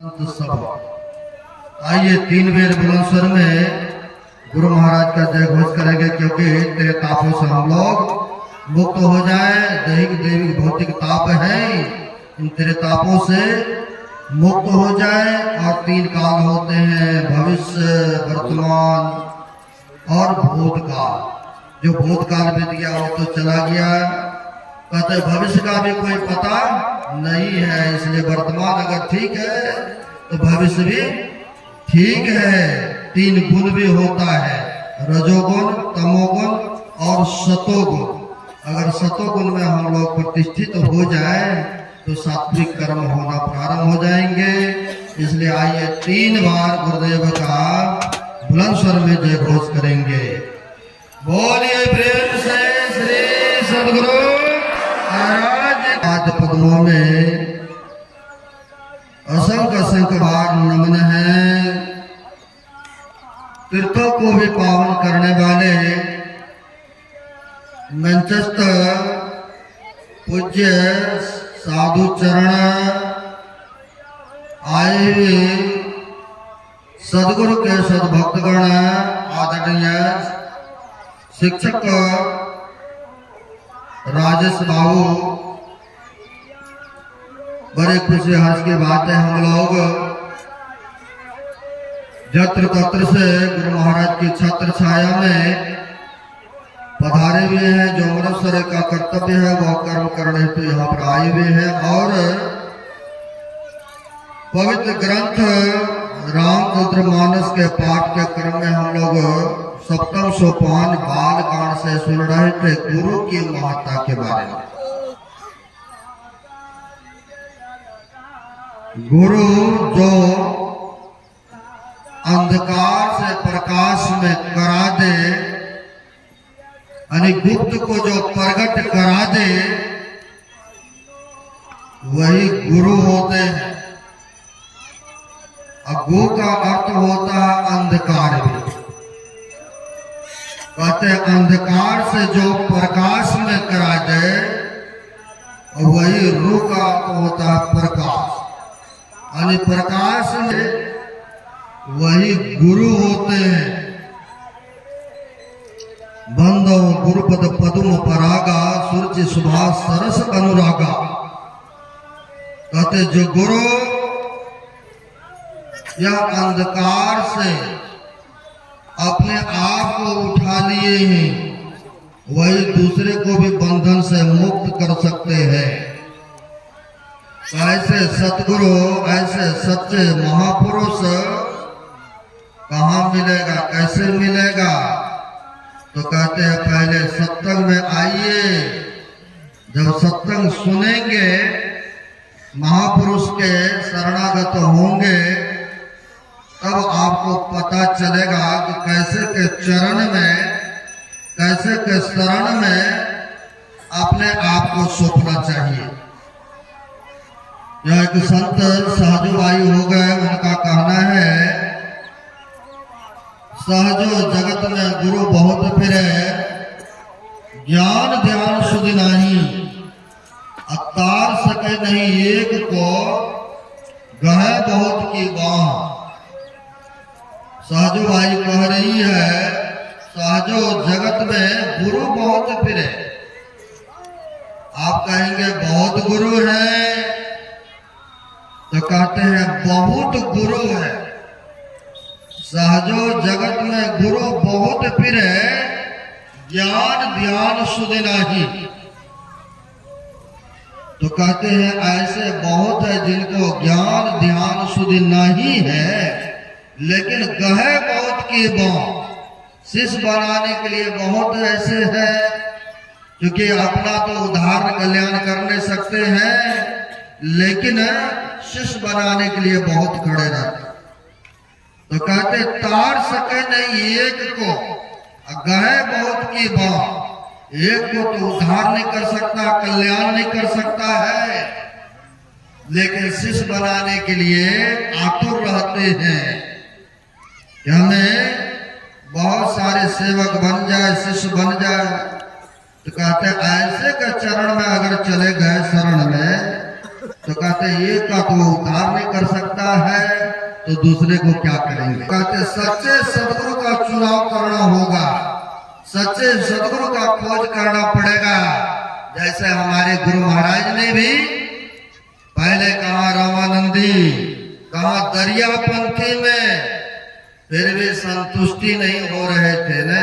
सभा। आइए 3 बेर बुलंद स्वर में गुरु महाराज का जय घोष करेंगे, क्योंकि तेरे तापों से हम लोग मुक्त हो जाए। दैहिक दैविक भौतिक ताप है, इन तेरे तापों से मुक्त हो जाए। और 3 काल होते हैं, भविष्य, वर्तमान और भूतकाल। जो भूतकाल बीत गया वो तो चला गया, कहते भविष्य का भी कोई पता नहीं है, इसलिए वर्तमान अगर ठीक है तो भविष्य भी ठीक है। 3 गुण भी होता है, रजोगुण, तमोगुण और सतोगुण। अगर सतोगुण में हम लोग प्रतिष्ठित हो जाए तो सात्विक कर्म होना प्रारंभ हो जाएंगे। इसलिए आइए 3 बार गुरुदेव का बुलंद स्वर में जय घोष करेंगे। बोलिए प्रेम से श्री सद्गुरु महाराज। आज पद्मों में असंख्य असंख्य बार नमन है। तीर्थों को भी पावन करने वाले मैनचेस्टर पूज्य साधु चरण आए हुए सदगुरु के सद्भक्तगण, आदरणीय शिक्षक राजेश बाबू, बड़े खुशी हर्ष की बात है। हम लोग जत्र तत्र से गुरु महाराज की छत्र छाया में पधारे हुए हैं। जो मनुष्य का कर्तव्य है वह कर्म करने हेतु यहाँ पर आए हुए हैं। और पवित्र ग्रंथ रामचरितमानस के पाठ के क्रम में हम लोग 7वें सोपान बाल कांड से सुन रहे थे गुरु की महत्ता के बारे में। गुरु जो अंधकार से प्रकाश में करा दे, यानी गुप्त को जो प्रकट करा दे, वही गुरु होते हैं। गु का अर्थ होता है अंधकार भी। कहते अंधकार से जो प्रकाश में करा दे, वही रू का अर्थ होता है प्रकाश, यानी प्रकाश में वही गुरु होते हैं। बंदो गुरुपद पद्म परागा, सूर्य सुभाष सरस अनुरागा। कहते जो गुरु या अंधकार से अपने आप को उठा लिए हैं, वही दूसरे को भी बंधन से मुक्त कर सकते हैं। ऐसे सतगुरु, ऐसे सच्चे महापुरुष कहाँ मिलेगा, कैसे मिलेगा? तो कहते हैं पहले सत्संग में आइए। जब सत्संग सुनेंगे, महापुरुष के शरणागत होंगे, तब आपको पता चलेगा कि कैसे के चरण में, कैसे के शरण में अपने आप को सौंपना चाहिए। यह एक संत सहजो आयु हो गए, उनका कहना है सहजो जगत में गुरु बहुत फिरे, ज्ञान ध्यान सुध नहीं, अतार सके नहीं एक को, गहे बहुत की बाह। सहजो भाई कह रही है सहजो जगत में गुरु बहुत फिरे। आप कहेंगे बहुत गुरु है, तो कहते हैं बहुत गुरु है। सहजो जगत में गुरु बहुत फिरे, ज्ञान ध्यान सुध नहीं। तो कहते हैं ऐसे बहुत है जिनको ज्ञान ध्यान सुध नहीं है, लेकिन गहे बहुत की बात। शिष्य बनाने के लिए बहुत ऐसे हैं, क्योंकि अपना तो उद्धार कल्याण कर नहीं सकते हैं, लेकिन शिष्य बनाने के लिए बहुत खड़े रहते। तो कहते तार सके नहीं एक को, गहे बहुत की बात। एक को तो उद्धार नहीं कर सकता, कल्याण नहीं कर सकता है, लेकिन शिष्य बनाने के लिए आतुर रहते हैं कि हमें बहुत सारे सेवक बन जाए, शिष्य बन जाए। तो कहते ऐसे के चरण में अगर चले गए शरण में, तो कहते एक का तो उद्धार नहीं कर सकता है तो दूसरे को क्या करेंगे। कहते सच्चे सदगुरु का चुनाव करना होगा, सच्चे सदगुरु का खोज करना पड़ेगा। जैसे हमारे गुरु महाराज ने भी पहले कहा रामानंदी, कहा दरियापंथी में, फिर भी संतुष्टि नहीं हो रहे थे न।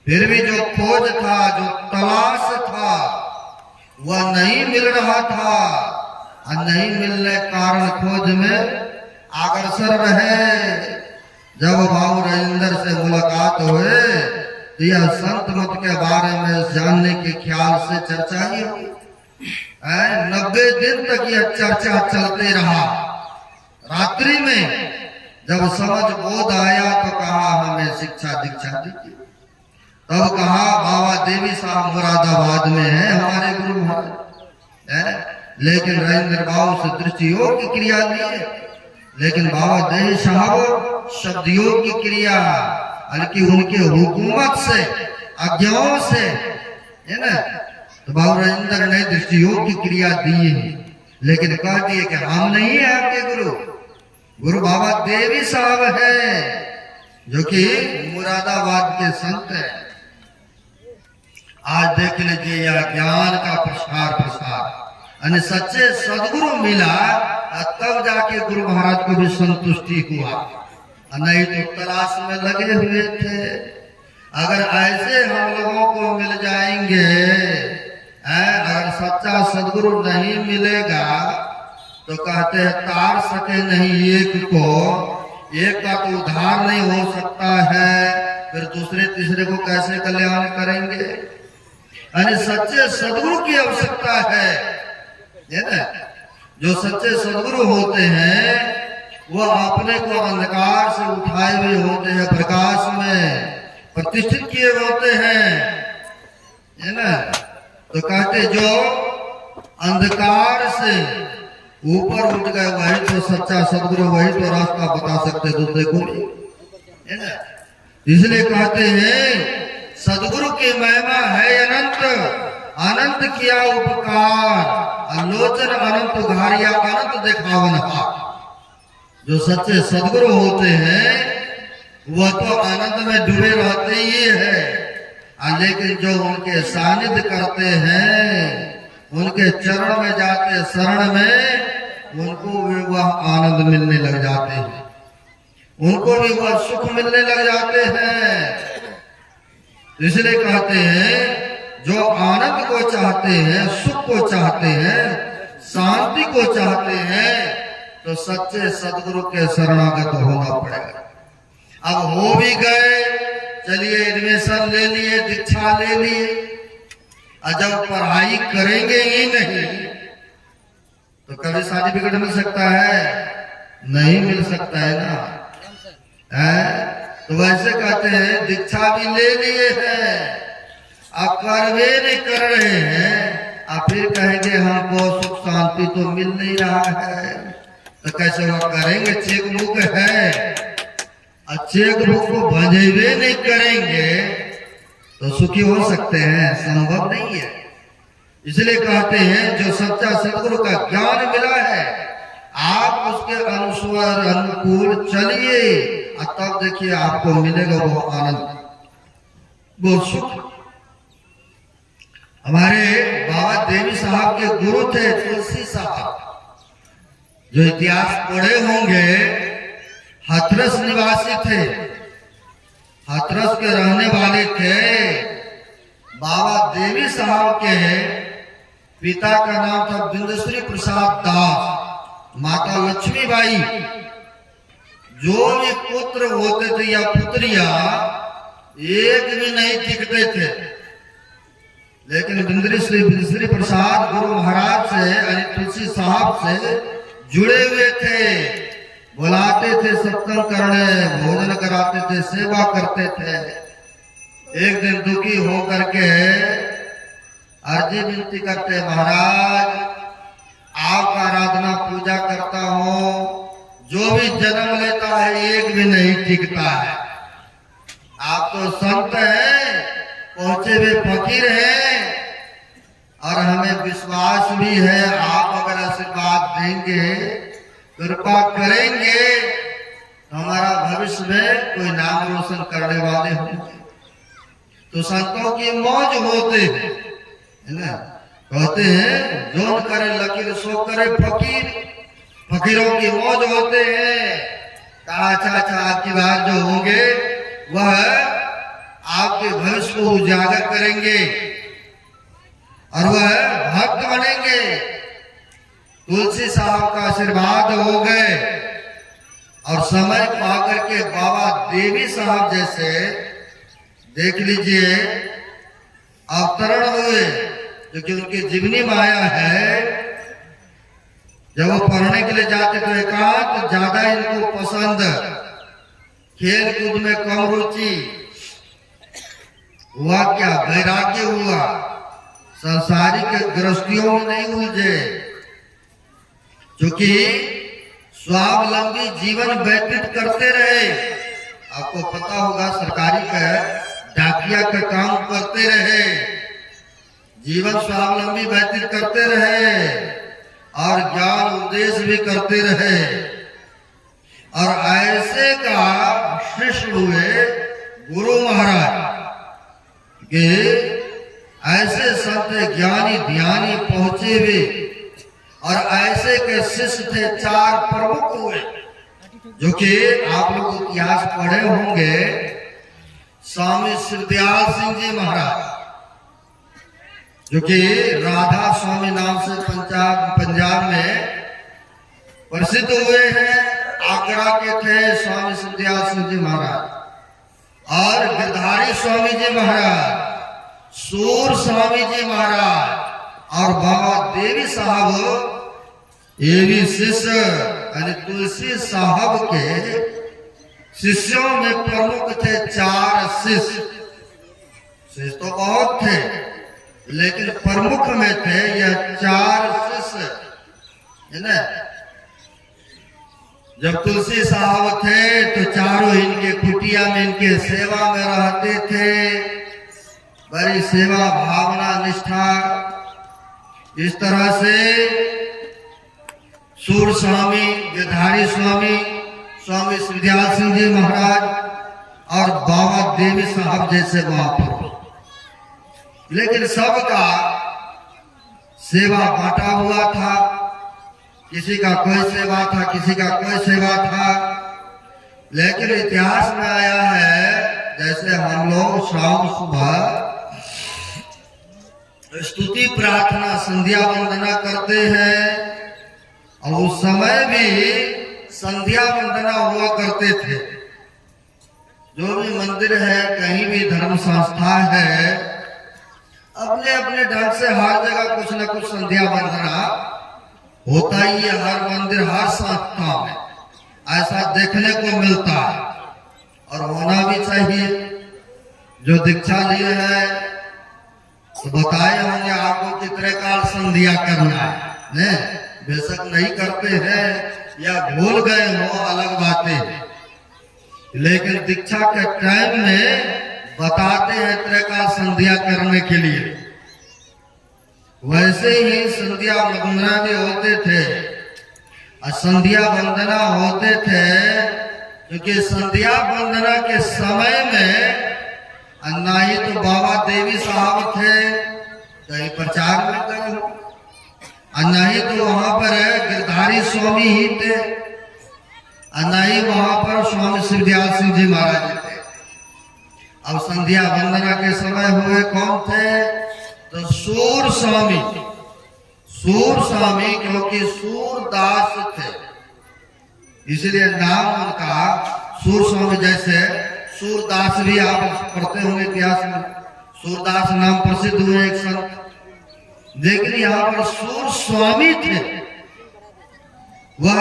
फिर भी जो खोज था, जो तलाश था, वह नहीं मिल रहा था और नहीं मिलने कारण खोज में अग्रसर रहे। जब बाबू राजेंद्र से मुलाकात हुए तो यह संत मत के बारे में जानने के ख्याल से चर्चा ही हुई। 90 दिन तक यह चर्चा चलते रहा। रात्रि में जब समझ बोध आया तो कहा हमें शिक्षा दीक्षा दीजिए। तब कहा बाबा देवी साहब मुरादाबाद में है हमारे गुरु महाराज, लेकिन राजेंद्र बाबू से दृष्टि योग की क्रिया लिए, लेकिन बाबा देवी साहब शब्द योग की क्रिया, बल्कि उनके हुकूमत से आज्ञाओं से है ना। तो बाबू राजेंद्र ने दृष्टि योग की क्रिया दी है, लेकिन कह दिए कि हम नहीं है आपके गुरु, गुरु बाबा देवी साहब है जो कि मुरादाबाद के संत हैं। आज देख लीजिए यह ज्ञान का प्रसार प्रसार, सच्चे सदगुरु मिला तब जाके गुरु महाराज को भी संतुष्टि हुआ, नहीं तो तलाश में लगे हुए थे। अगर ऐसे हम लोगों को मिल जाएंगे, अगर सच्चा सदगुरु नहीं मिलेगा तो कहते हैं तार सके नहीं एक को, एक का तो उद्धार नहीं हो सकता है, फिर दूसरे तीसरे को कैसे कल्याण करेंगे। यानी सच्चे सदगुरु की आवश्यकता है ना। जो सच्चे सदगुरु होते हैं वह अपने को अंधकार से उठाए हुए होते हैं, प्रकाश में प्रतिष्ठित किए होते हैं, है ना। तो कहते जो अंधकार से ऊपर उठ गए वही तो सच्चा सदगुरु, वही तो रास्ता बता सकते दूसरे को, है ना। इसलिए कहते हैं सदगुरु की महिमा है अनंत, अनंत किया उपकार, आलोचन अनंत उघारिया अनंत देखावन हाथ। जो सच्चे सदगुरु होते हैं वह तो आनंद में डूबे रहते ही है, लेकिन जो उनके सानिध्य करते हैं, उनके चरण में जाते शरण में, उनको भी वह आनंद मिलने लग जाते हैं, उनको भी वह सुख मिलने लग जाते हैं। इसलिए कहते हैं जो आनंद को चाहते हैं, सुख को चाहते हैं, शांति को चाहते हैं, तो सच्चे सदगुरु के शरणागत होना पड़ेगा। अब हो भी गए, चलिए एडमिशन ले लिए, दीक्षा ले लिए, और जब पढ़ाई करेंगे ही नहीं तो कभी सर्टिफिकेट मिल सकता है? नहीं मिल सकता है ना। तो वैसे कहते हैं दीक्षा भी ले लिए हैं, अब करवे नहीं कर रहे हैं, अब फिर कहेंगे हमको सुख शांति तो मिल नहीं रहा है, तो कैसे वो करेंगे? चेक बुक है, और चेक बुक को भजेबे नहीं करेंगे तो सुखी हो सकते हैं? संभव नहीं है। इसलिए कहते हैं जो सच्चा सदगुरु का ज्ञान मिला है, आप उसके अनुसार अनुकूल चलिए, और तब देखिए आपको मिलेगा वो आनंद, वो सुख। हमारे बाबा देवी साहब के गुरु थे तुलसी साहब, जो इतिहास पढ़े होंगे, हाथरस निवासी थे, हाथरस के रहने वाले थे। बाबा देवी साहब के पिता का नाम था बिंदुश्री प्रसाद दास, माता लक्ष्मीबाई। जो भी पुत्र होते थे या पुत्रिया, एक भी नहीं टिकते थे, लेकिन बिंदुश्री प्रसाद गुरु महाराज से यानी तुलसी साहब से जुड़े हुए थे, बुलाते थे सत्संग करने, भोजन कराते थे, सेवा करते थे। एक दिन दुखी होकर के अर्जी विनती करते, महाराज आपका आराधना पूजा करता हूँ, जो भी जन्म लेता है एक भी नहीं टिकता है। आप तो संत हैं, पहुंचे हुए फकीर हैं, और हमें विश्वास भी है आप अगर आशीर्वाद देंगे, कृपा करेंगे, तो हमारा भविष्य में कोई नाम रोशन करने वाले होंगे। तो संतों की मौज होते हैं, है ना। कहते हैं जोन करे लकीर सो करे फकीर, फकीरों की मौज होते हैं। अच्छा अच्छा आपकी बात जो होंगे वह आपके भविष्य को उजागर करेंगे और वह भक्त बनेंगे। तुलसी साहब का आशीर्वाद हो गए और समय पाकर के बाबा देवी साहब जैसे देख लीजिए अवतरण हुए, जो कि उनकी जीवनी माया है। जब वो पढ़ने के लिए जाते तो एकांत ज्यादा इनको पसंद, खेल कूद में कम रुचि, हुआ क्या वैराग्य हुआ, संसारिक गृहस्थियों में नहीं उलझे, क्योंकि स्वावलंबी जीवन व्यतीत करते रहे। आपको पता होगा सरकारी का डाकिया का काम करते रहे, जीवन स्वावलंबी व्यतीत करते रहे और ज्ञान उपदेश भी करते रहे। और ऐसे का शिष्य हुए गुरु महाराज के, ऐसे संत ज्ञानी ध्यानी पहुंचे भी और ऐसे के शिष्य थे। 4 प्रमुख हुए, जो कि आप लोग इतिहास पढ़े होंगे। स्वामी शिवदयाल सिंह जी महाराज, जो कि राधा स्वामी नाम से पंजाब में प्रसिद्ध हुए हैं। आगरा के थे स्वामी शिवदयाल सिंह जी महाराज। और गिरधारी स्वामी जी महाराज, सूर स्वामी जी महाराज और बाबा देवी साहब, ये भी शिष्य यानी तुलसी साहब के शिष्यों में प्रमुख थे। 4 शिष्य तो बहुत थे, लेकिन प्रमुख में थे यह 4 शिष्य, है ना। जब तुलसी साहब थे तो चारों इनके कुटिया में इनके सेवा में रहते थे। बड़ी सेवा भावना निष्ठा, इस तरह से सूर स्वामी, गिरधारी स्वामी, स्वामी शिवदयाल सिंह जी महाराज और बाबा देवी साहब जैसे महापुरुष। लेकिन सबका सेवा बांटा हुआ था, किसी का कोई सेवा था, किसी का कोई सेवा था। लेकिन इतिहास में आया है, जैसे हम लोग शाम सुबह स्तुति प्रार्थना संध्या वंदना करते हैं, और उस समय भी संध्या वंदना हुआ करते थे। जो भी मंदिर है, कहीं भी धर्म संस्था है, अपने अपने ढंग से हर जगह कुछ न कुछ संध्या वंदना होता ही है। हर मंदिर हर संस्था में ऐसा देखने को मिलता है और होना भी चाहिए। जो दीक्षा लिए है तो बताए होंगे आपको कितने काल संध्या करना है। बेशक नहीं करते हैं या भूल गए हो, अलग बातें, लेकिन दीक्षा के टाइम में बताते हैं त्रिकाल संध्या करने के लिए। वैसे ही संध्या वंदना भी होते थे और संध्या वंदना होते थे, क्योंकि संध्या वंदना के समय में ना ही तो बाबा देवी साहब थे, कहीं प्रचार में गए हो, और ना ही तो वहां पर गिरधारी स्वामी ही थे, और ना ही वहां पर स्वामी शिवदयाल सिंह जी महाराज थे। अब संध्या वंदना के समय हुए कौन थे? तो सूर स्वामी। सूर स्वामी क्योंकि सूरदास थे, इसलिए नाम उनका सूर स्वामी। जैसे सूरदास भी आप पढ़ते होंगे इतिहास में, सूरदास नाम प्रसिद्ध हुए एक संत, लेकिन यहाँ पर सूर स्वामी थे। वह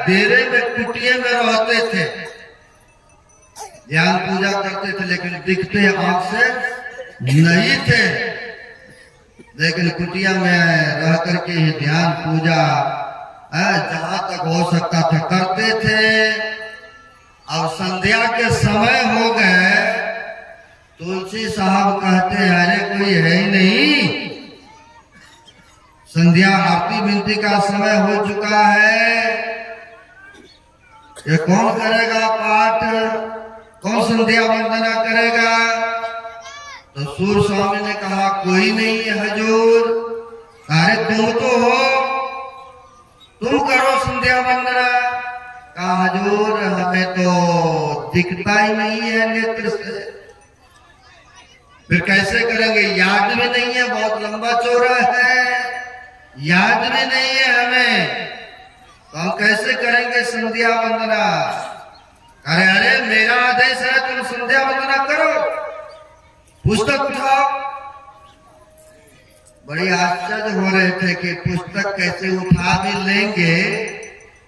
डेरे में कुटिया में रहते थे, ध्यान पूजा करते थे, लेकिन दिखते आंख से नहीं थे, लेकिन कुटिया में रह करके ही ध्यान पूजा जहां तक हो सकता था करते थे। अब संध्या के समय हो गए, तुलसी साहब कहते अरे कोई है ही नहीं, संध्या आरती विनती का समय हो चुका है। ये कौन करेगा पाठ, कौन संध्या वंदना करेगा? तो सूर स्वामी ने कहा कोई नहीं है हजूर। अरे तुम तो हो, तुम करो संध्या वंदना। कहा हजूर हमें तो दिखता ही नहीं है नेत्र से। फिर कैसे करेंगे? याद भी नहीं है, बहुत लंबा चौड़ा है, याद भी नहीं है हमें, तो हम कैसे करेंगे संध्या वंदना? अरे अरे मेरा आदेश है, तुम संध्या वंदना करो, पुस्तक उठाओ। बड़ी आश्चर्य हो रहे थे कि पुस्तक कैसे उठा भी लेंगे,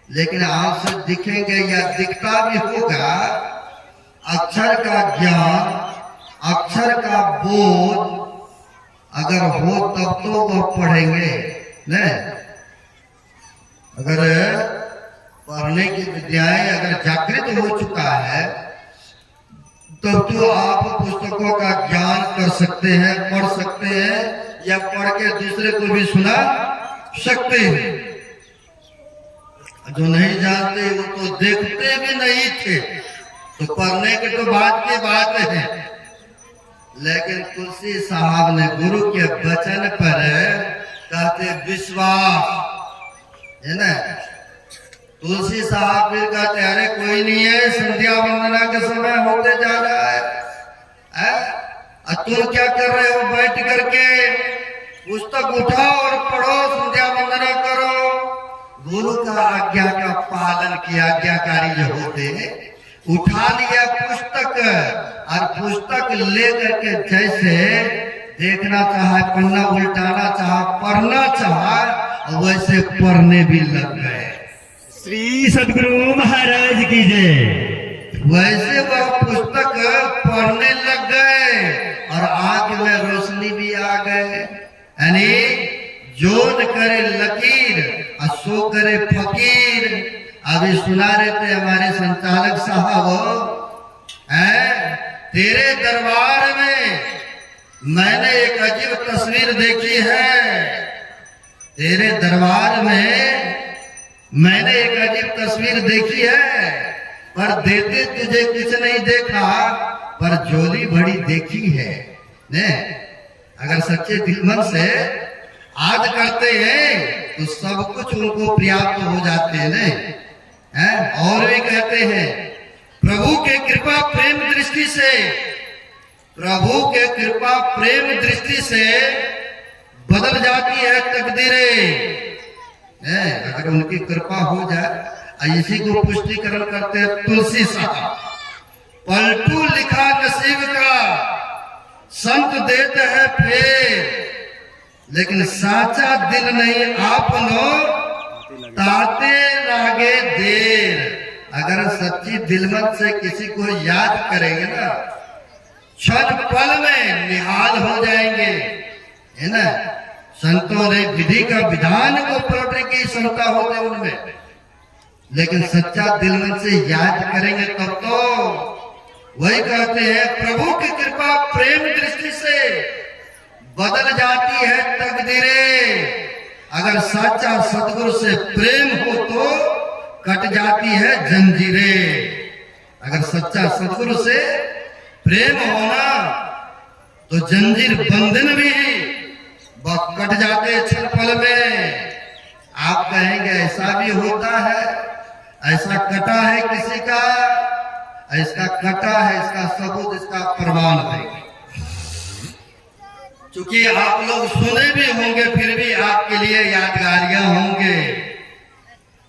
लेकिन आंख से दिखेंगे या दिखता भी होगा। अक्षर का ज्ञान, अक्षर का बोध अगर हो तब तो वह पढ़ेंगे नहीं। अगर पढ़ने की विद्याएं अगर जागृत हो चुका है तब तो आप पुस्तकों का ज्ञान कर सकते हैं, पढ़ सकते हैं, या पढ़ के दूसरे को भी सुना सकते हैं। जो नहीं जानते वो तो देखते भी नहीं थे, तो पढ़ने के तो बात की बात है। लेकिन तुलसी साहब ने गुरु के वचन पर कहते विश्वास है ना। तुलसी साहब फिर कहते अरे कोई नहीं है, संध्या वंदना का समय होते जा रहा है? तुम क्या कर रहे हो? बैठ करके पुस्तक उठाओ और पढ़ो, संध्या वंदना करो। गुरु का आज्ञा का पालन किया, आज्ञाकारी जो होते हैं, उठा लिया पुस्तक और पुस्तक ले करके जैसे देखना चाहा, पन्ना उल्टाना चाहा, पढ़ना चाहा, वैसे पढ़ने भी लग गए। श्री सद्गुरु महाराज की जय। वैसे वह पुस्तक पढ़ने लग गए और आंख में रोशनी भी आ गए। यानी जो न करे लकीर और सो करे फकीर। अभी सुना रहे थे हमारे संचालक साहब, तेरे दरबार में मैंने एक अजीब तस्वीर देखी है। तेरे दरबार में मैंने एक अजीब तस्वीर देखी है, पर देते तुझे कुछ नहीं देखा, पर झोली बड़ी देखी है ने। अगर सच्चे दिल मन से याद करते हैं तो सब कुछ उनको प्राप्त हो जाते हैं। और भी कहते हैं प्रभु के कृपा प्रेम दृष्टि से, प्रभु के कृपा प्रेम दृष्टि से बदल जाती है तकदीरें। अगर उनकी कृपा हो जाए। इसी को पुष्टिकरण करते हैं तुलसी साहब। पलटू लिखा नसीब का संत देते हैं फेर, लेकिन साचा दिल नहीं आपनो ताते लागे देर। अगर सच्ची दिलमन से किसी को याद करेंगे ना, क्षण पल में निहाल हो जाएंगे, है ना। संतों ने विधि का विधान को पलटने की क्षमता होते उनमें, लेकिन सच्चा दिलमन से याद करेंगे तब तो। वही कहते हैं प्रभु की कृपा प्रेम दृष्टि से बदल जाती है तकदीरें। अगर सच्चा सतगुरु से प्रेम हो तो कट जाती है जंजीरें। अगर सच्चा सतगुरु से प्रेम होना तो जंजीर बंधन भी कट जाते क्षण पल में। आप कहेंगे ऐसा भी होता है, ऐसा कटा है किसी का, ऐसा कटा है, इसका सबूत, इसका प्रमाण देंगे। क्योंकि आप लोग सुने भी होंगे, फिर भी आपके लिए यादगारियां होंगे,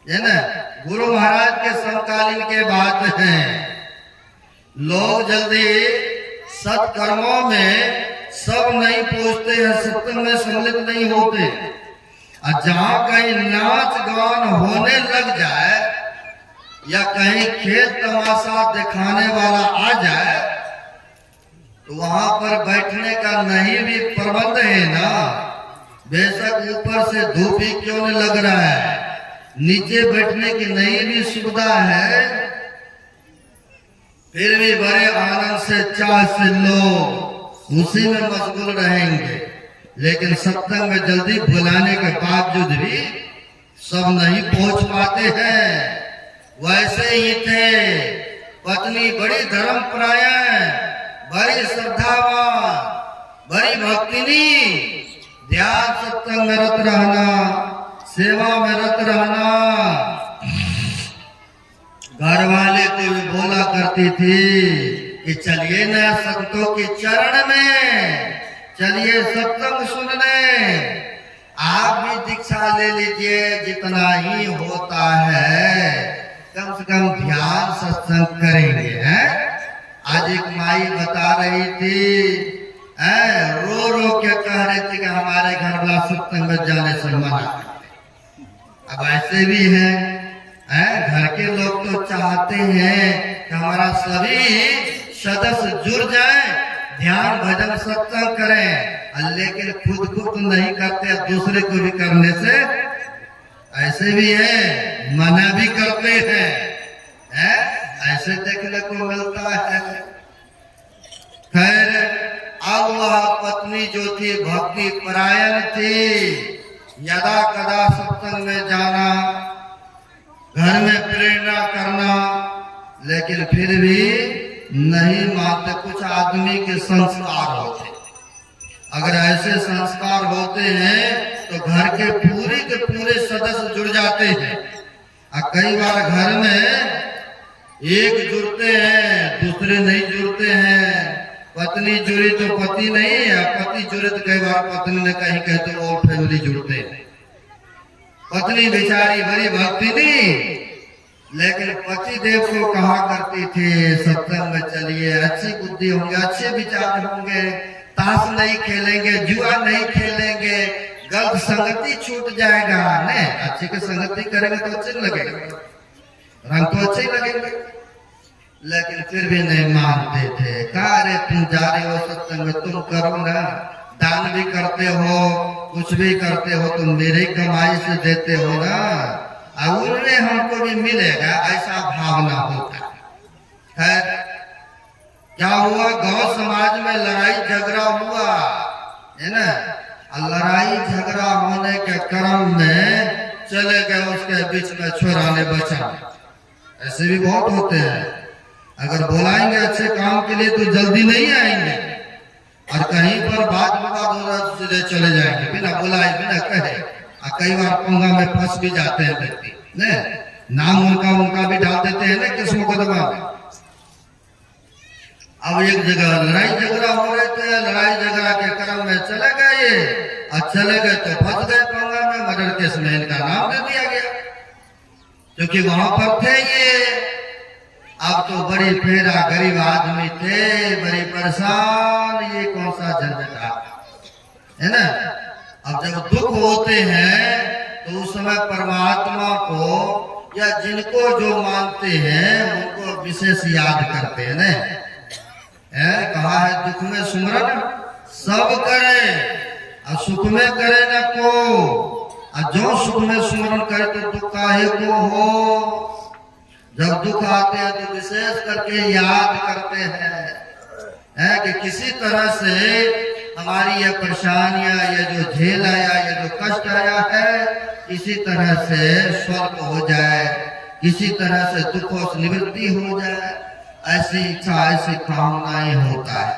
है ना। गुरु महाराज के समकालीन के बात है। लोग जल्दी सत्कर्मों में सब नहीं पहुंचते हैं, सत्संग में सम्मिलित नहीं होते। और जहां कहीं नाच गान होने लग जाए या कहीं खेल तमाशा दिखाने वाला आ जाए तो वहां पर बैठने का नहीं भी प्रबंध है ना। बेशक ऊपर से धूप ही क्यों नहीं लग रहा है, नीचे बैठने की नहीं भी सुविधा है, फिर भी बड़े आनंद से चाह से लोग उसी में मशगूल रहेंगे। लेकिन सत्संग में जल्दी बुलाने के बावजूद भी सब नहीं पहुंच पाते हैं। वैसे ही थे, पत्नी बड़ी धर्मपरायण, बड़ी श्रद्धावान, बड़ी भक्तिनी, ध्यान सत्संग में रत रहना, सेवा में रत रहना। घर वाले को भी बोला करती थी कि चलिए ना संतों के चरण में, चलिए सत्संग सुनने, आप भी दीक्षा ले लीजिए, जितना ही होता है कम से कम ध्यान सत्संग करेंगे। हैं? आज एक माई बता रही थी, रो रो के कह रही थी कि हमारे घर वाला सत्संग में जाने से मना करते। अब ऐसे भी है, घर के लोग तो चाहते हैं कि हमारा सभी सदस्य जुड़ जाए, ध्यान भजन सत्संग करें, लेकिन खुद को तो नहीं करते, दूसरे को भी करने से ऐसे भी है, मना भी करते हैं, ऐसे देखने को मिलता है। खैर, अब वह पत्नी जो थी भक्ति परायण थी, यदा कदा सत्संग में जाना, घर में प्रेरणा करना, लेकिन फिर भी नहीं मानते। कुछ आदमी के संस्कार होते, अगर ऐसे संस्कार होते हैं तो घर के पूरे सदस्य जुड़ जाते हैं। और कई बार घर में एक जुड़ते हैं, दूसरे नहीं जुड़ते हैं। पत्नी जुड़ी तो पति नहीं, पति जुड़े तो कई बार पत्नी ने कहीं कहते और फैमिली जुड़ते हैं। पत्नी बेचारी बड़ी भक्ति नहीं, लेकिन पति देव को कहा करती थी सत्संग में चलिए, अच्छी बुद्धि होंगे, अच्छे विचार होंगे, ताश नहीं खेलेंगे, जुआ नहीं खेलेंगे, गलत संगति छूट जाएगा। नहीं, अच्छे की संगति करेंगे तो अच्छे लगेगा, रंग तो अच्छे लगेंगे। लेकिन फिर भी नहीं मानते थे। कहा अरे तुम जा रहे हो सत्संग में, तुम करो ना, दान भी करते हो, कुछ भी करते हो, तुम मेरे कमाई से देते हो ना, और उनमें हमको भी मिलेगा, ऐसा भावना होता है। क्या हुआ, गांव समाज में लड़ाई झगड़ा हुआ है ना, लड़ाई झगड़ा होने के क्रम में चले गए उसके बीच में छोरा ने बचा। ऐसे भी बहुत होते हैं, अगर बुलाएंगे अच्छे काम के लिए तो जल्दी नहीं आएंगे, और कहीं पर बात विवाद हो रहा है सीधे चले जाएंगे बिना बुलाए बिना कहे। और कई बार पंगा में फंस भी जाते हैं व्यक्ति, ने नाम उनका भी डाल देते हैं ना किस मुकदमा में। अब एक जगह लड़ाई झगड़ा हो रहे थे, लड़ाई झगड़ा के क्रम में चले गए, और चले गए तो फंस गए पंगा में, मर्डर केस में इनका नाम दे दिया गया, क्योंकि वहां पर थे ये। अब तो बड़ी फेरा, गरीब आदमी थे, बड़ी परेशान, ये कौन सा झंझटा है ना। अब जब दुख होते हैं तो उस समय परमात्मा को या जिनको जो मानते हैं उनको विशेष याद करते हैं ना। कहा है दुख में सुमरन सब करे, और सुख में करे न को, और जो सुख में सुमरन करे तो दुख काहे को हो। जब दुख आते हैं तो विशेष करके याद करते हैं कि किसी तरह से हमारी ये परेशानियां, ये जो झेल आया, ये जो कष्ट आया है, किसी तरह से स्वर्ग हो जाए, किसी तरह से दुखों से निवृत्ति हो जाए, ऐसी इच्छा, ऐसी कामनाएं होता है।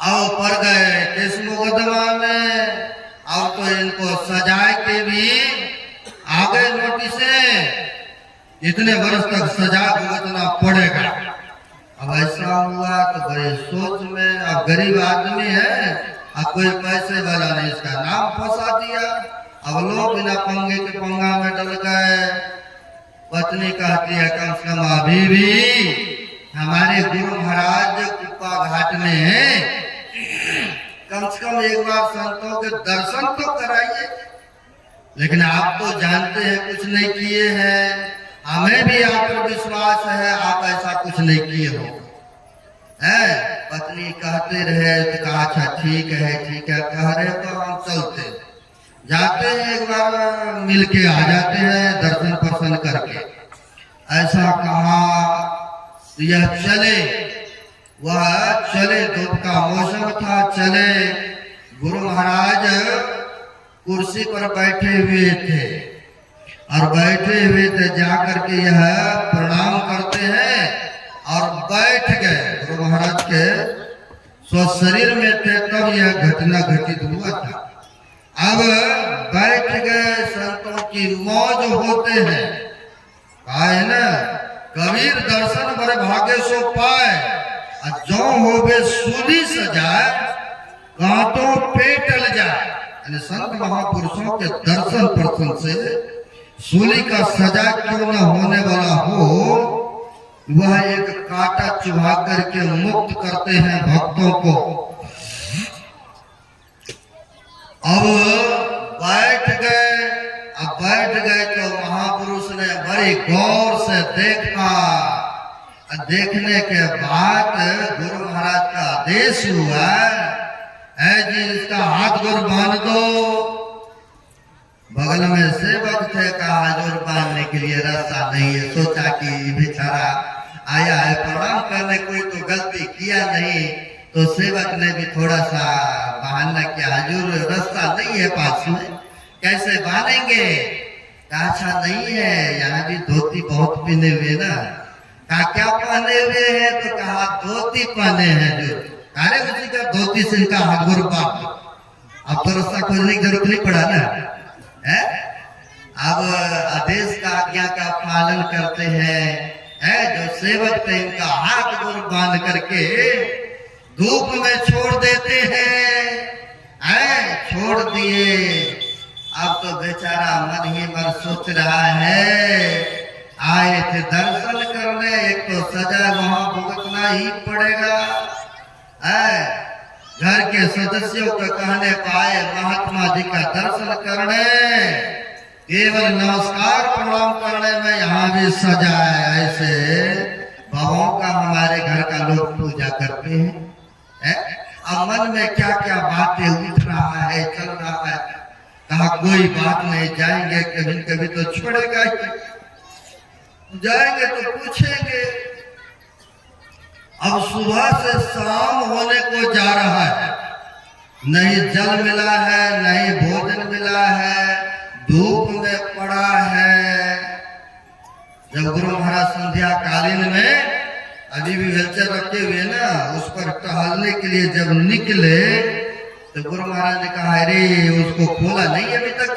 आओ पड़ गए किस मुकदमा में, अब तो इनको सजाए के भी आ गए नोटिस, इतने वर्ष तक सजा भुगतना पड़ेगा। अब ऐसा हुआ तो बड़े सोच में, अब गरीब आदमी है, अब कोई पैसे वाला ने इसका नाम फंसा दिया। अब लोग बिना पंगे के पंगा में डल गए। पत्नी कहती है कम से कम अभी भी हमारे गुरु महाराज कुप्पा घाट में है, कम से कम एक बार संतों के दर्शन तो कराइए। लेकिन आप तो जानते हैं कुछ नहीं किए हैं, हमें भी आप पर विश्वास है, आप ऐसा कुछ नहीं किए हो। पत्नी कहते रहे तो कहा अच्छा ठीक है कह रहे तो हम चलते जाते हैं, एक बार मिल के आ जाते हैं दर्शन पर्शन करके। ऐसा कहा तो यह चले, वह चले, धूप का मौसम था, चले। गुरु महाराज कुर्सी पर बैठे हुए थे और बैठे हुए थे, जाकर के यह प्रणाम करते हैं और बैठ गए। गुरु महाराज के स्व शरीर में थे तब यह घटना घटित हुआ था। अब बैठ गए, संतों की मौज होते हैं। कहा है ना, कबीर दर्शन बड़े भाग्य सो पाए, जो होवे सूली सजाए, कांटों पे टल जाए। यानी संत महापुरुषों के दर्शन प्रसन्न से सूली का सजा क्यों न होने वाला हो, वह एक कांटा चुभा करके मुक्त करते हैं भक्तों को। अब बैठ गए, अब बैठ गए तो महापुरुष ने बड़ी गौर से देखा। देखने के बाद गुरु महाराज का आदेश हुआ, है जी इसका हाथ गोर बांध दो। बगल में सेवक थे, कहा हाथ बांधने के लिए रास्ता नहीं है। सोचा कि बेचारा आया है प्रणाम करने, कोई तो गलती किया नहीं, तो सेवक ने भी थोड़ा सा बहाना किया, हजूर रास्ता नहीं है पास में, कैसे बांधेंगे? अच्छा नहीं है, यहाँ भी धोती बहुत पहने हुए ना। कहा क्या पहने हुए हैं? तो कहा धोती पहने हैं जो। अरे उसी का धोती से इनका हाथ गोर बांध दो। अब तो रास्ता खोजने की जरूरत नहीं पड़ा ना, है? अब आदेश का, आज्ञा का पालन करते हैं। जो सेवक थे इनका हाथ गोर बांध करके धूप में छोड़ देते हैं। छोड़ दिए। अब तो बेचारा मन ही मन सोच रहा है, आए थे दर्शन करने, एक तो सजा वहां भुगतना ही पड़ेगा। घर के सदस्यों को कहने पाए महात्मा जी का दर्शन करने, केवल नमस्कार प्रणाम करने में यहाँ भी सजा है। ऐसे बाबाओं का हमारे घर का लोग पूजा करते हैं। अब मन में क्या क्या बातें उठ रहा है, चल रहा है। कहा कोई बात नहीं, जाएंगे कभी कभी तो छोड़ेगा ही, जाएंगे तो पूछेंगे। अब सुबह से शाम होने को जा रहा है, नहीं जल मिला है, नहीं भोजन मिला है, धूप में पड़ा है। जब गुरु महाराज संध्या कालीन में अभी भी वेलचर रखे हुए ना, उस पर टहलने के लिए जब निकले तो गुरु महाराज ने कहा अरे उसको खोला नहीं अभी तक,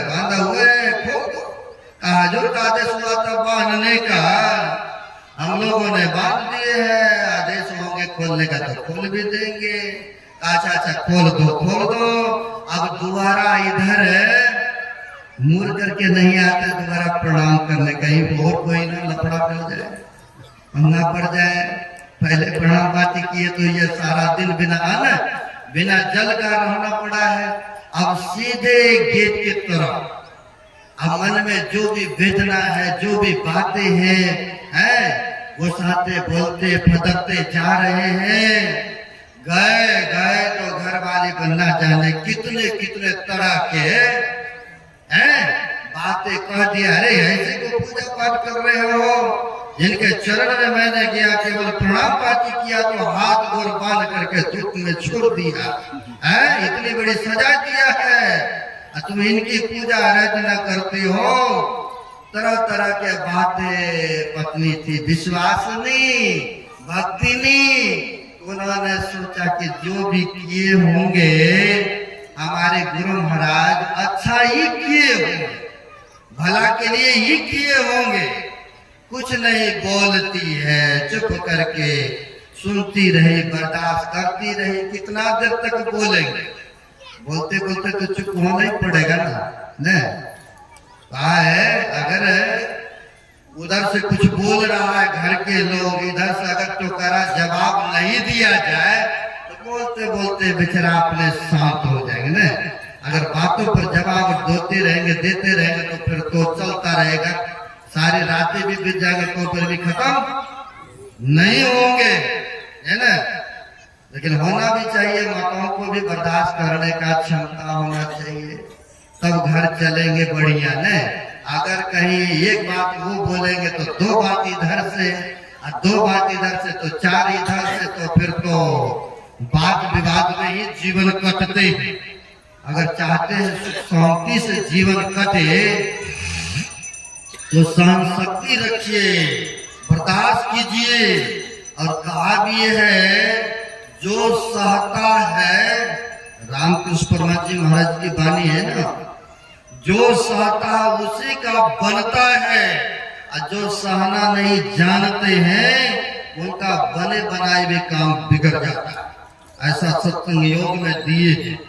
बांधा हुआ है, खोल दो। कहा जो आदेश हुआ था बांधने का, हम लोगों ने बांध दिए हैं, आदेश होंगे खोलने का तो खोल भी देंगे। अच्छा खोल दो। अब दोबारा इधर मुड़ करके नहीं आते, दोबारा प्रणाम करने, कहीं और कोई ना लफड़ा पड़ जाए, पंगा पड़ जाए। पहले प्रणाम बाती किए तो ये सारा दिन बिना आना, बिना जल का रहना पड़ा है। अब सीधे गेट की तरफ, अब मन में जो भी वेदना है, जो भी बातें हैं, वो साथे बोलते फदकते जा रहे हैं। गए तो घर वाले बनना जाने कितने तरह के बातें कह दिया। अरे ऐसे को पूजा पाठ कर रहे हो, जिनके चरण में मैंने गया केवल प्रणाम पाती किया तो हाथ गोर बांध करके धूप में छोड़ दिया, इतनी बड़ी सजा दिया है, तुम इनकी पूजा आराधना करती हो। तरह तरह के बातें। पत्नी थी विश्वासनी, भक्तिनी, उन्होंने सोचा कि जो भी किए होंगे हमारे गुरु महाराज अच्छा ही किए होंगे, भला के लिए ही किए होंगे। कुछ नहीं बोलती है, चुप करके सुनती रही, बर्दाश्त करती रही। कितना देर तक बोलेंगे? बोलते बोलते तो चुप होना ही पड़ेगा ना। कहा है अगर उधर से कुछ बोल रहा है घर के लोग, इधर से अगर टोकरा जवाब नहीं दिया जाए तो बोलते बोलते बेचारा अपने शांत हो जाएंगे ना। अगर बातों पर जवाब देते रहेंगे तो फिर तो चलता रहेगा, सारी रातें भी बीत जाएंगे तो फिर भी खत्म नहीं होंगे, है ना। लेकिन होना भी चाहिए, माताओं को भी बर्दाश्त करने का क्षमता होना चाहिए, तब घर चलेंगे बढ़िया न। अगर कहीं एक बात वो बोलेंगे तो दो बात इधर से, और 2 बात इधर से तो 4 इधर से, तो फिर तो वाद विवाद में ही जीवन कटते हैं। अगर चाहते हैं सुख शांति से जीवन कटे तो सहन शक्ति रखिए, बर्दाश्त कीजिए। और कहा भी है जो सहता है, रामकृष्ण परमहंस जी महाराज की वाणी है ना, जो सहता उसी का बनता है, और जो सहना नहीं जानते हैं उनका बने बनाए भी काम बिगड़ जाता है। ऐसा सत्संग योग में दिए हैं।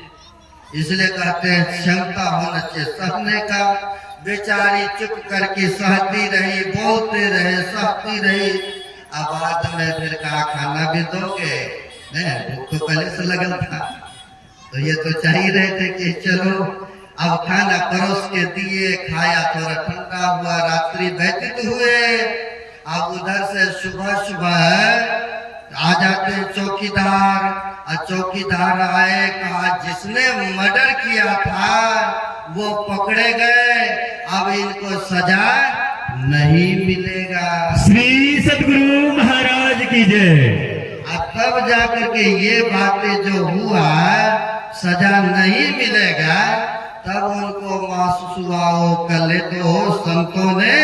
इसलिए कहते हैं क्षमता होना चाहिए सहने का। बेचारी चुप करके सहती रही, बोलते रहे, सहती रही। अब बाद में फिर कहा खाना भी दोगे, भूख तो पहले से लगल था, तो ये तो चाह ही रहे थे कि चलो अब खाना परोस के दिए, खाया, थोड़ा ठंडा हुआ, रात्रि व्यतीत हुए। अब उधर से सुबह सुबह आ जाते हैं चौकीदार, और चौकीदार आए, कहा जिसने मर्डर किया था वो पकड़े गए, अब इनको सजा नहीं मिलेगा। श्री सदगुरु महाराज की जय। अब तब जाकर के ये बातें जो हुआ सजा नहीं मिलेगा, तब उनको महसूस हुआ वो कल तो संतों ने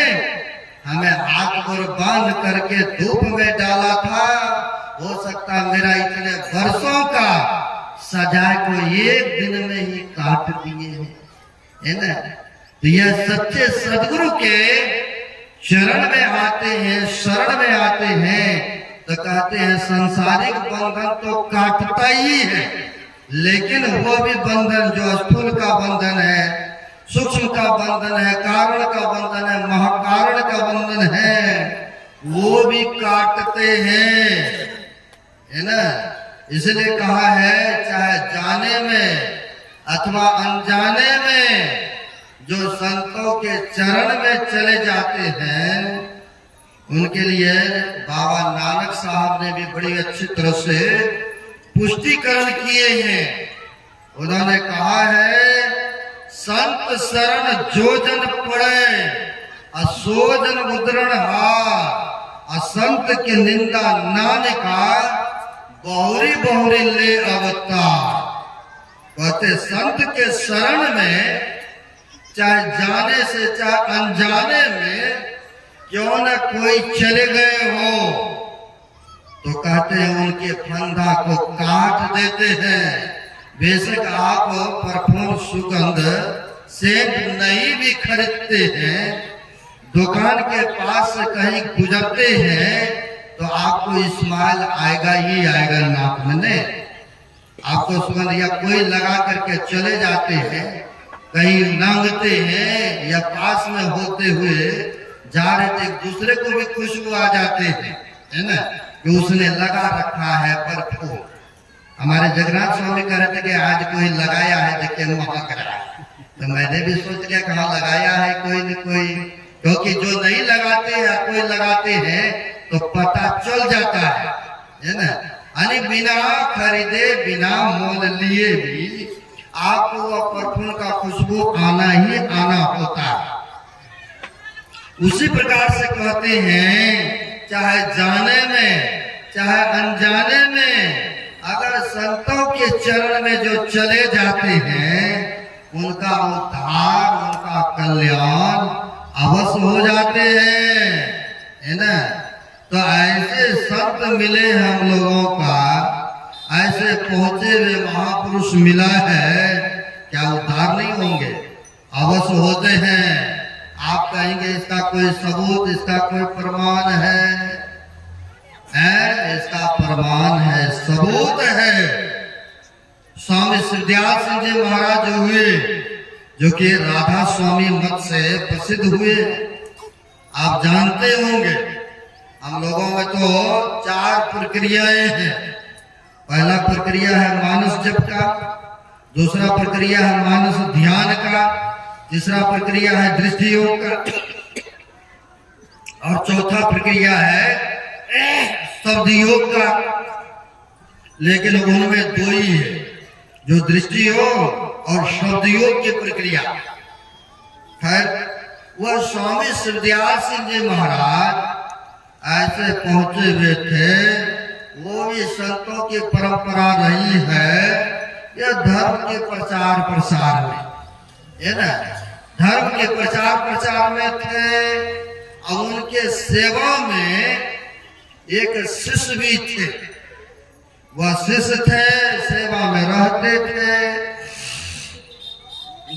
हमें हाथ पर बांध करके धूप में डाला था, हो सकता मेरा इतने वर्षों का सजा को एक दिन में ही काट दिए हैं, है ना। तो यह सच्चे सदगुरु के चरण में आते हैं, शरण में आते हैं, तो कहते हैं संसारिक बंधन तो काटता ही है, लेकिन वो भी बंधन जो स्थूल का बंधन है, सूक्ष्म का बंधन है, कारण का बंधन है, महाकारण का बंधन है, वो भी काटते हैं, है ना। इसलिए कहा है चाहे जाने में अथवा अनजाने में जो संतों के चरण में चले जाते हैं, उनके लिए बाबा नानक साहब ने भी बड़ी अच्छी तरह से पुष्टिकरण किए हैं। उन्होंने कहा है संत शरण जो जन पड़े, असोजन मुद्रण हार, असंत की निंदा नानिका, बहुरी बहुरी ले अवतार। कहते संत के शरण में चाहे जाने से चाहे अनजाने में क्यों न कोई चले गए हो, तो कहते हैं उनके फंदा को काट देते हैं। बेशक आप परफ्यूम सुगंध सेंट नहीं भी खरीदते हैं, दुकान के पास से कहीं गुजरते हैं तो आपको स्माइल आएगा ही आएगा नाक में। आपको सुगंध या कोई लगा करके चले जाते हैं, कहीं नांगते हैं या पास में होते हुए जा रहे थे, एक दूसरे को भी खुशबू आ जाते हैं, है ना, कि उसने लगा रखा है परफ्यूम। हमारे जगन्नाथ स्वामी कह रहे थे कि आज कोई लगाया है, देखिए महक रहा है। तो मैंने भी सोच लिया कहाँ लगाया है कोई न कोई, क्योंकि जो नहीं लगाते या कोई लगाते हैं तो पता चल जाता है ना। यानी बिना खरीदे बिना मोल लिए भी आपको वह परफ्यूम का खुशबू आना ही आना होता है। उसी प्रकार से कहते हैं चाहे जाने में चाहे अनजाने में अगर संतों के चरण में जो चले जाते हैं उनका उद्धार उनका कल्याण अवश्य हो जाते हैं, है ना। तो ऐसे संत मिले हम लोगों का, ऐसे पहुंचे हुए महापुरुष मिला है, क्या उद्धार नहीं होंगे? अवश्य होते हैं। आप कहेंगे इसका कोई सबूत, इसका कोई प्रमाण है? इसका प्रमाण है, सबूत है। स्वामी श्रीदयाल सिंह जी महाराज जो हुए, जो कि राधा स्वामी मत से प्रसिद्ध हुए, आप जानते होंगे। हम लोगों में तो 4 प्रक्रियाएं हैं। पहला प्रक्रिया है मानस जप का, दूसरा प्रक्रिया है मानस ध्यान का, तीसरा प्रक्रिया है दृष्टि योग का, और चौथा प्रक्रिया है शब्द योग का। लेकिन उनमें 2 ही है, जो दृष्टि योग और शब्द योग की प्रक्रिया। खैर वह स्वामी श्रीदयाल सिंह जी महाराज ऐसे पहुंचे हुए थे। वो भी संतों की परंपरा रही है यह धर्म के प्रचार प्रसार में, है ना, धर्म के प्रचार प्रसार में थे। और उनके सेवा में एक शिष्य भी थे। वह शिष्य थे, सेवा में रहते थे,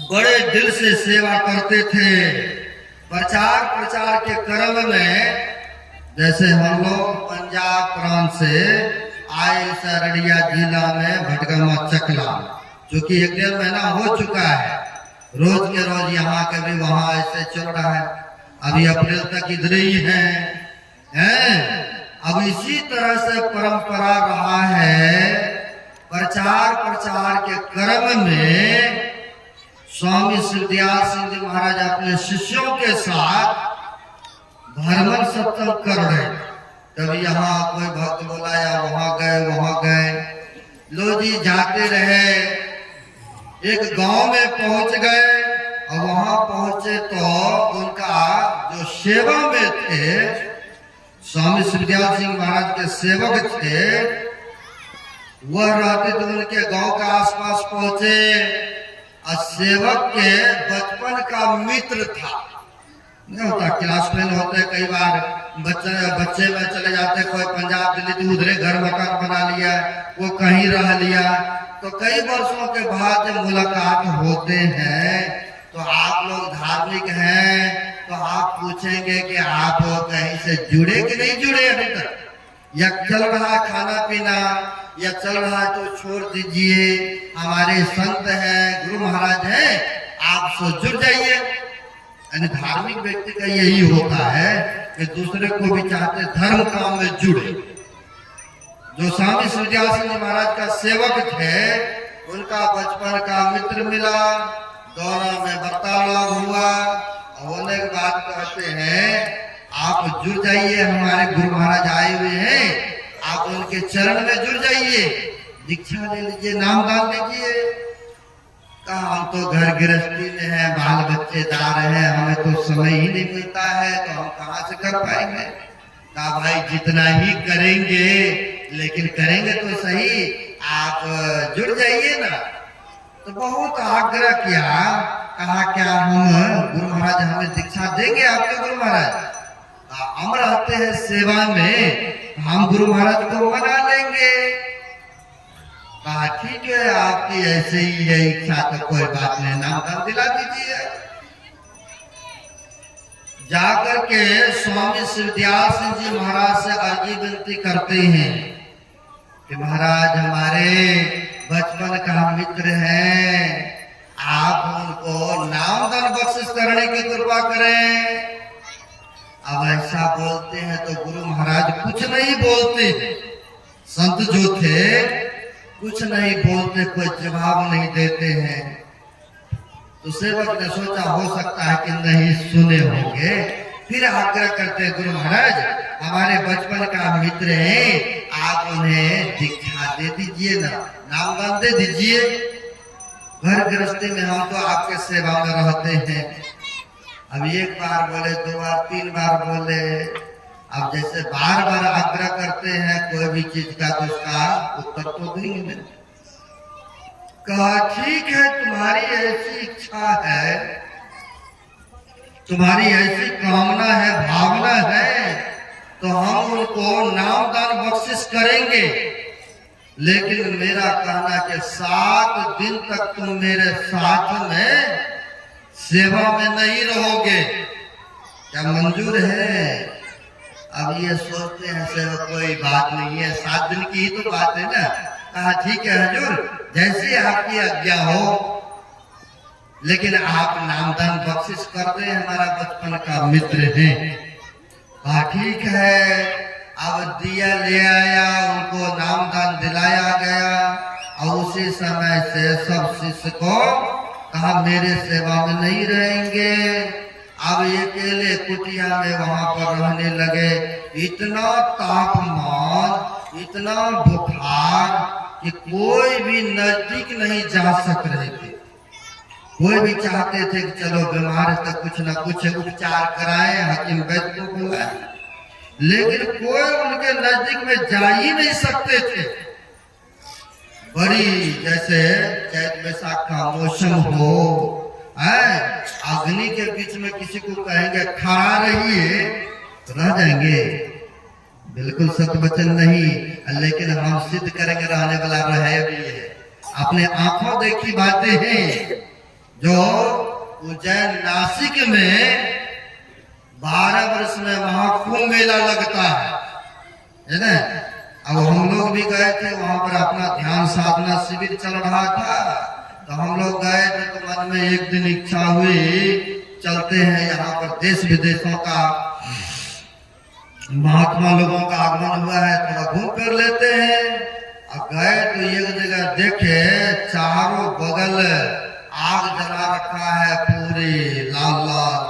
बड़े दिल से सेवा करते थे। प्रचार प्रचार के क्रम में जैसे हम लोग पंजाब प्रांत से आए सरड़िया जिला में भटगमा चकला, जो कि 1-1.5 महीना हो चुका है। रोज के रोज यहाँ के भी वहाँ ऐसे चल रहा है। अभी अप्रैल तक इधर ही हैं। अब इसी तरह से परंपरा रहा है। प्रचार प्रचार के क्रम में स्वामी शिवदयाल सिंह जी महाराज अपने शिष्यों के साथ भ्रमण सत्संग कर रहे। कभी यहाँ कोई भक्त बोला या वहां गए। लो जी जाते रहे। एक गांव में पहुंच गए और वहां पहुंचे तो उनका जो सेवा में थे, स्वामी शिवदयाल सिंह महाराज के सेवक थे, वह रहते तो उनके गांव के आसपास पहुंचे। और सेवक के बचपन का मित्र था। नहीं होता, क्लास फेल होते कई बार बच्चे में चले जाते, कोई पंजाब दिल्ली तो उधरे घर मकान बना लिया, वो कहीं रह लिया। तो कई वर्षों के बाद जब मुलाकात होते हैं तो आप लोग धार्मिक हैं तो आप पूछेंगे कि आप कहीं से जुड़े कि नहीं जुड़े अभी तक, या चल रहा है खाना पीना, या चल रहा है तो छोड़ दीजिए, हमारे संत हैं, गुरु महाराज हैं, आप सो जुड़ जाइए। यानी धार्मिक व्यक्ति का यही होता है कि दूसरे को भी चाहते धर्म काम में जुड़े। जो स्वामी शिवदयाल सिंह महाराज का सेवक थे, उनका बचपन का मित्र मिला, दोनों में वार्तालाप हुआ। होने के बाद कहते हैं आप जुड़ जाइए, हमारे गुरु महाराज आए हुए हैं, आप उनके चरण में जुड़ जाइए, दीक्षा ले लीजिए, नाम दान दीजिए। कहा हम तो घर गृहस्थी में हैं, बाल बच्चेदार हैं, हमें तो समय ही नहीं मिलता है, तो हम कहाँ से कर पाएंगे। कहा भाई जितना ही करेंगे, लेकिन करेंगे तो सही, आप जुड़ जाइए ना। तो बहुत आग्रह किया। कहा क्या हम गुरु महाराज हमें दीक्षा देंगे, आपके गुरु महाराज हम रहते हैं सेवा में, हम गुरु महाराज को मना लेंगे। कहा ठीक है, आपकी ऐसे ही है इच्छा तो कोई बात नहीं, नाम दान दिला दीजिए। जाकर के स्वामी शिवदयाल सिंह जी महाराज से अर्जी विनती करते हैं कि महाराज हमारे बचपन का मित्र हैं, आप उनको नाम दान बख्शिश करने की कृपा करें। अब ऐसा बोलते हैं तो गुरु महाराज कुछ नहीं बोलते। संत जो थे कुछ नहीं बोलते, कोई जवाब नहीं देते हैं। तो सेवक ने सोचा हो सकता है कि नहीं सुने होंगे। फिर आग्रह करते गुरु महाराज हमारे बचपन का मित्र हैं, आप उन्हें दीक्षा दे दीजिए ना, नाम दान दे दीजिए। घर गृहस्थी में हम तो आपके सेवा में रहते हैं। अब एक बार बोले, 2 बार 3 बार बोले। अब जैसे बार बार आग्रह करते हैं कोई भी चीज का तो उसका उत्तर तो देंगे। कहा ठीक है, तुम्हारी ऐसी इच्छा है, तुम्हारी ऐसी कामना है, भावना है, तो हम उनको नाम दान बख्शिश करेंगे। लेकिन मेरा कहना कि 7 दिन तक तुम मेरे साथ में सेवा में नहीं रहोगे, क्या मंजूर है? अब ये सोचते हैं सेवक कोई बात नहीं है, 7 दिन की ही तो बात है ना। कहा ठीक है हजूर, जैसे आपकी आज्ञा हो, लेकिन आप नामदान बख्शिश कर दें, हमारा बचपन का मित्र है। कहा ठीक है। अब दिया ले आया, उनको नामदान दिलाया गया और उसी समय से सब शिष्य को कहा मेरे सेवा में नहीं रहेंगे। अब अकेले कुटिया में वहां पर रहने लगे। इतना तापमान, इतना बुखार कि कोई भी नजदीक नहीं जा सक रहे थे। कोई भी चाहते थे कि चलो बीमार है तो कुछ न कुछ उपचार कराए, हकीम वैद्य को बुलाए, लेकिन कोई उनके नजदीक में जा ही नहीं सकते थे। बड़ी जैसे चैत बैसाख का मौसम हो, अग्नि के बीच में किसी को कहेंगे खड़ा रहिए तो रह जाएंगे? बिल्कुल सत्य वचन नहीं, लेकिन हम सिद्ध करेंगे रहने वाला रहे भी है। अपने आंखों देखी बातें हैं। जो उज्जैन नासिक में 12 वर्ष में महाकुंभ मेला लगता है ना। अब हम लोग भी गए थे वहां पर, अपना ध्यान साधना शिविर चल रहा था, तो हम लोग गए थे तो मन में एक दिन इच्छा हुई चलते हैं यहाँ पर देश विदेशों का महात्मा लोगों का आगमन हुआ है, थोड़ा घूम कर लेते हैं। अब गए तो एक जगह देखे चारों बगल आग जला रखा है, पूरे लाल लाल।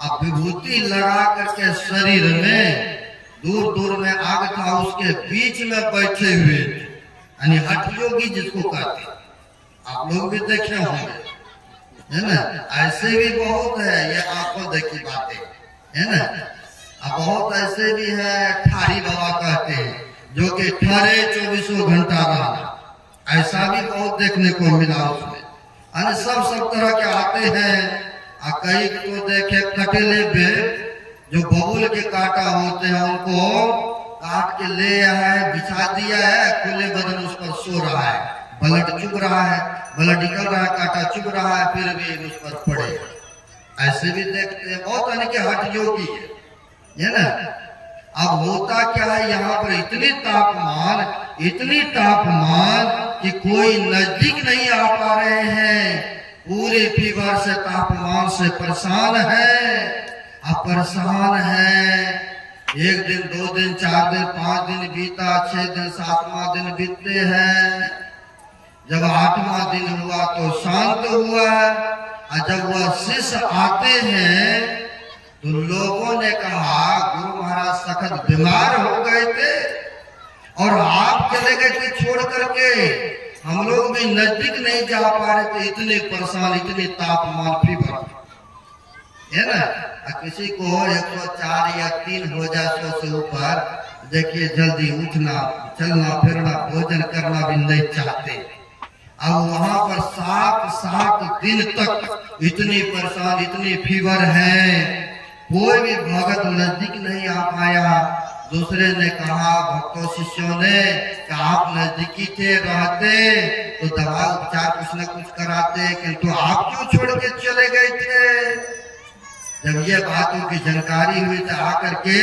अब विभूति लगा करके शरीर में दूर दूर में आग था, उसके बीच में बैठे हुए थे, यानी हठ योगी जिसको कहते हैं। आप लोग भी देखे होंगे, है ना। ऐसे भी बहुत है, ये आंखों देखी बातें, है ना। अब बहुत ऐसे भी है, ठारी बाबा कहते हैं, जो कि ठहरे 24 घंटा रहा। ऐसा भी बहुत देखने को मिला उसमें। यानी सब तरह के आते हैं। कई तो देखे कटेले पे जो बबूल के कांटा होते हैं, उनको काट के ले आया है, बिछा दिया है, खुले बदन उस पर सो रहा है, ब्लड चुभ रहा है, ब्लड निकल रहा है, कांटा चुभ रहा है, फिर भी उस पर पड़े। ऐसे भी देखते हैं बहुत, यानी कि हठ योगी है ना। अब होता क्या है, यहाँ पर इतनी तापमान कि कोई नजदीक नहीं आ पा रहे हैं। पूरे फीवर से, तापमान से परेशान है। एक दिन, 2 दिन, 4 दिन, 5 दिन बीता, 6 दिन, 7वां दिन बीतते हैं। जब 8वां दिन हुआ तो शांत हुआ। और जब वह शिष्य आते हैं तो लोगों ने कहा गुरु महाराज सखत बीमार हो गए थे और आप चले गए थे छोड़ करके। हम लोग भी नजदीक नहीं जा पा रहे थे, इतने परेशान, इतने तापमान, फीवर है ना। किसी को 104 या 3 हो जाए 100 से ऊपर, देखिए जल्दी उठना, चलना फिरना, भोजन करना भी नहीं चाहते। अब वहां पर 7 दिन तक इतनी परेशान, इतनी फीवर है, कोई भी भगत नजदीक नहीं आ पाया। दूसरे ने कहा, भक्तों शिष्यों ने, कि आप नजदीकी थे, रहते तो दवा उपचार कुछ न कुछ कराते, किंतु आप क्यों छोड़ के चले गए थे? जब ये बातों की जानकारी हुई तो आकर के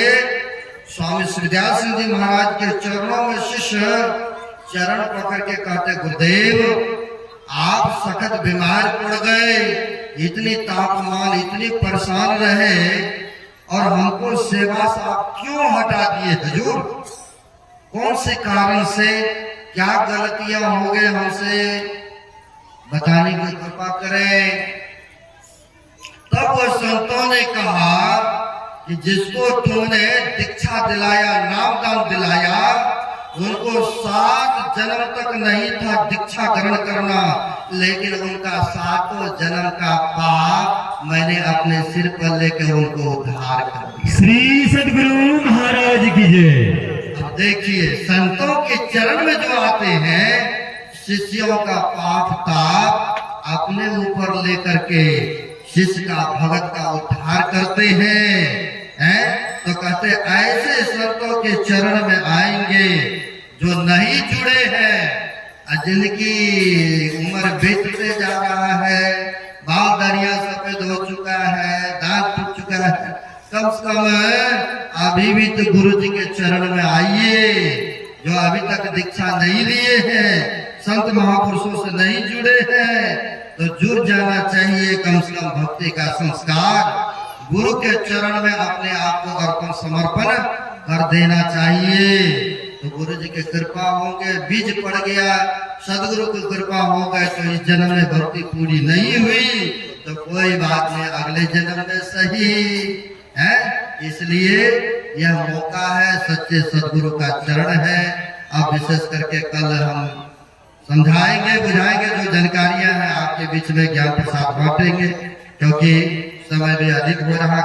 स्वामी श्रीदयाल सिंह जी महाराज के चरणों में शिष्य चरण पकड़ के कहते, गुरुदेव आप सखत बीमार पड़ गए, इतनी तापमान, इतनी परेशान रहे और हमको सेवा से आप क्यों हटा दिए हुजूर? कौन से कारण से, क्या गलतियां हो गए हमसे, बताने की कृपा करें। तब वो संतों ने कहा कि जिसको तुमने दीक्षा दिलाया, नामदान दिलाया, उनको 7 जन्म तक नहीं था दीक्षा ग्रहण करना, लेकिन उनका 7 जन्म का पाप मैंने अपने सिर पर लेकर उनको उद्धार कर दिया। श्री सद्गुरु महाराज की जय। अब देखिए, संतों के चरण में जो आते हैं, शिष्यों का पाप ताप अपने ऊपर लेकर के शिष्य का, भगत का उद्धार करते हैं। तो कहते ऐसे संतों के चरण में आएंगे जो नहीं जुड़े हैं, जिनकी उम्र बीतते जा रहा है, बाल दरिया सफेद हो चुका है, दांत टूट चुका है, कम से कम अभी भी तो गुरु जी के चरण में आइए। जो अभी तक दीक्षा नहीं लिए हैं, संत महापुरुषों से नहीं जुड़े हैं, तो जुड़ जाना चाहिए। कम से कम भक्ति का संस्कार गुरु के चरण में अपने आप को अर्पण समर्पण कर देना चाहिए। तो गुरु जी की कृपा होंगे, बीज पड़ गया, सदगुरु की कृपा हो गए तो इस जन्म में भक्ति पूरी नहीं हुई तो कोई बात नहीं, अगले जन्म में सही है। इसलिए यह मौका है, सच्चे सदगुरु का चरण है। अब विशेष करके कल हम समझाएंगे, बुझाएंगे, जो जानकारियां हैं आपके बीच में ज्ञान प्रसाद बांटेंगे, क्योंकि समय भी अधिक हो रहा है।